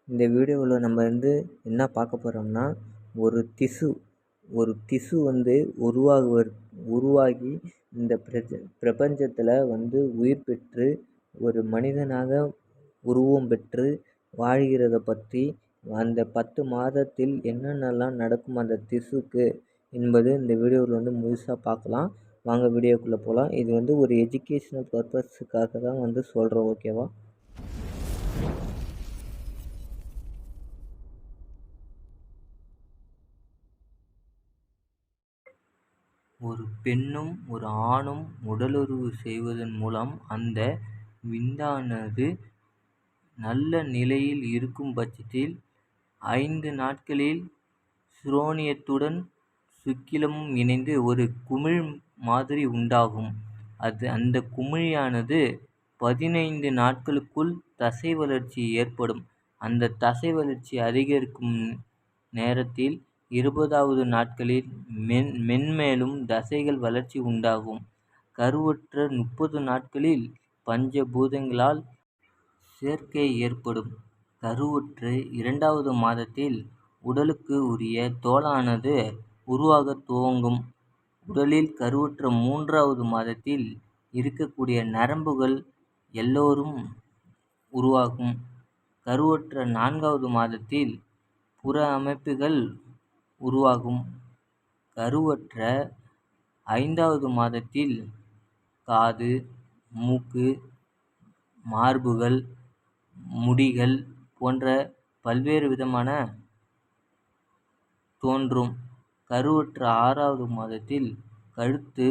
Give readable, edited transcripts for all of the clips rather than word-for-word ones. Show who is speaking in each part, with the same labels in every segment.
Speaker 1: இந்த வீடியோவில் நம்ம என்ன பார்க்க போகிறோம்னா, ஒரு திசு உருவாகி இந்த பிரபஞ்சத்தில் உயிர் பெற்று ஒரு மனிதனாக உருவம் பெற்று வாழ்கிறத பற்றி, அந்த 10 மாதத்தில் என்னென்னலாம் நடக்கும் அந்த திசுக்கு என்பது இந்த வீடியோவில் முழுசாக பார்க்கலாம். வாங்க வீடியோக்குள்ளே போகலாம். இது ஒரு எஜுகேஷ்னல் பர்பஸுக்காக தான் சொல்கிறோம், ஓகேவா? ஒரு பெண்ணும் ஒரு ஆணும் உடலுறவு செய்வதன் மூலம் அந்த விந்தானது நல்ல நிலையில் இருக்கும் பட்சத்தில் 5 நாட்களில் சுரோனியத்துடன் சுக்கிலமும் இணைந்து ஒரு குமிழ் மாதிரி உண்டாகும். அந்த குமிழியானது 15 நாட்களுக்குள் தசை வளர்ச்சி ஏற்படும். அந்த தசை வளர்ச்சி அதிகரிக்கும் நேரத்தில் 20வது நாட்களில் மென்மேலும் தசைகள் வளர்ச்சி உண்டாகும். கருவுற்ற 30 நாட்களில் பஞ்ச பூதங்களால் சேர்க்கை ஏற்படும். கருவுற்ற 2வது மாதத்தில் உடலுக்கு உரிய தோலானது உருவாகத் துவங்கும். உடலில் கருவுற்ற 3வது மாதத்தில் இருக்கக்கூடிய நரம்புகள் எல்லோரும் உருவாகும். கருவுற்ற 4வது மாதத்தில் புற அமைப்புகள் உருவாகும். கருவுற்ற 5வது மாதத்தில் காது, மூக்கு, மார்புகள், முடிகள் போன்ற பல்வேறு விதமான தோன்றும். கருவுற்ற 6வது மாதத்தில் கழுத்து,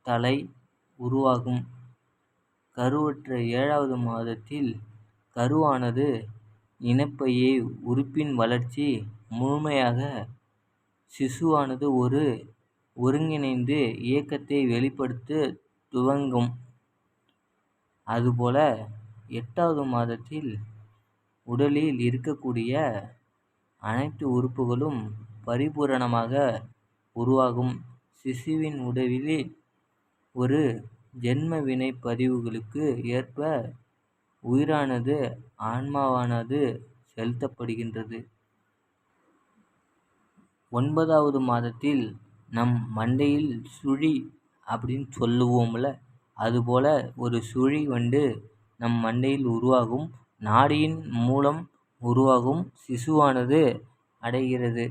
Speaker 1: தலை உருவாகும். கருவுற்ற 7வது மாதத்தில் கருவானது இனப்பையை உறுப்பின் வளர்ச்சி முழுமையாக சிசுவானது ஒரு ஒருங்கிணைந்த இயக்கத்தை வெளிப்படுத்த துவங்கும். அதுபோல 8வது மாதத்தில் உடலில் இருக்கக்கூடிய அனைத்து உறுப்புகளும் பரிபூரணமாக உருவாகும். சிசுவின் உடலில் ஒரு ஜென்ம வினை பதிவுகளுக்கு ஏற்ப உயிரானது ஆன்மாவானது செலுத்தப்படுகின்றது. 9வது மாதத்தில் நம் மண்டையில் சுழி அப்படின்னு சொல்லுவோம்ல, அதுபோல ஒரு சுழி நம் மண்டையில் உருவாகும். நாடியின் மூலம் உருவாகும் சிசுவானது அடைகிறது.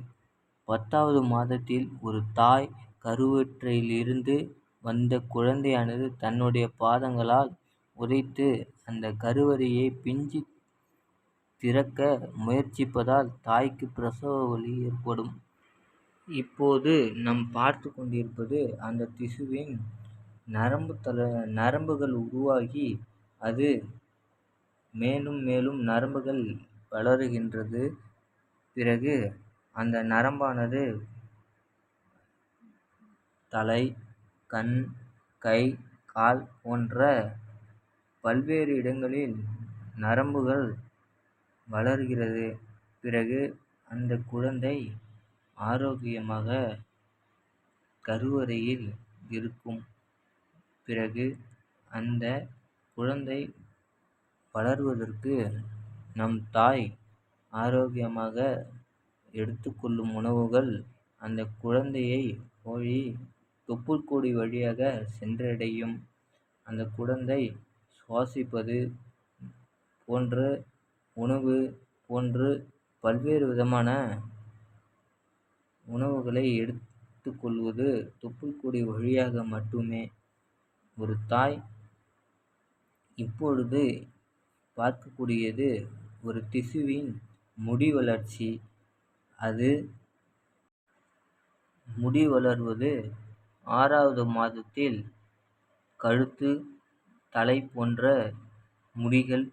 Speaker 1: 10வது மாதத்தில் ஒரு தாய் கருவறையிலிருந்து வந்த குழந்தையானது தன்னுடைய பாதங்களால் உதைத்து அந்த கருவறையை பிஞ்சு திறக்க முயற்சிப்பதால் தாய்க்கு பிரசவ வலி ஏற்படும். இப்போது நாம் பார்த்து கொண்டிருப்பது அந்த திசுவின் நரம்புகள் உருவாகி அது மேலும் மேலும் நரம்புகள் வளருகின்றது. பிறகு அந்த நரம்பானது தலை, கண், கை, கால் போன்ற பல்வேறு இடங்களில் நரம்புகள் வளர்கிறது. பிறகு அந்த குழந்தை ஆரோக்கியமாக கருவறையில் இருக்கும். பிறகு அந்த குழந்தை வளர்வதற்கு நம் தாய் ஆரோக்கியமாக எடுத்துக்கொள்ளும் உணவுகள் அந்த குழந்தையை போய் தொப்புள்கொடி வழியாக சென்றடையும். அந்த குழந்தை சுவாசிப்பது போன்ற உணவு போன்று பல்வேறு விதமான உணவுகளை எடுத்துக்கொள்வது தொப்புள்கொடி வழியாக மட்டுமே. ஒரு தாய் இப்பொழுது பார்க்கக்கூடியது ஒரு திசுவின் முடி வளர்ச்சி. அது முடி வளர்வது 6வது மாதத்தில் கழுத்து, தலை போன்ற முடிகள்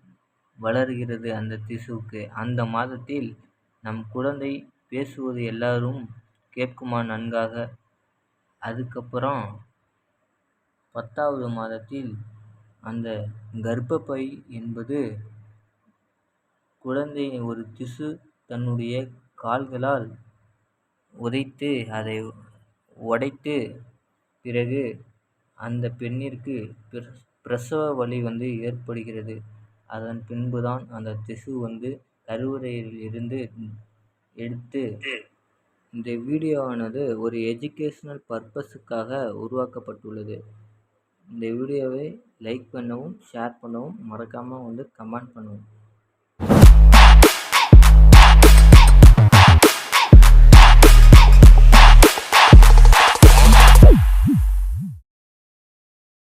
Speaker 1: வளர்கிறது அந்த திசுவுக்கு. அந்த மாதத்தில் நம் குழந்தை பேசுவது எல்லாரும் கேட்குமா நன்காக. அதுக்கப்புறம் 10வது மாதத்தில் அந்த கர்ப்பப்பை என்பது குழந்தையை ஒரு திசு தன்னுடைய கால்களால் உதைத்து அதை உடைத்து பிறகு அந்த பெண்ணிற்கு பிரசவ வலி ஏற்படுகிறது. அதன் பின்புதான் அந்த திசு கருவறையில் இருந்து எடுத்து இந்த வீடியோவானது ஒரு எஜுகேஷ்னல் பர்பஸுக்காக உருவாக்கப்பட்டுள்ளது. இந்த வீடியோவை லைக் பண்ணவும், ஷேர் பண்ணவும், மறக்காமல் கமெண்ட் பண்ணவும்.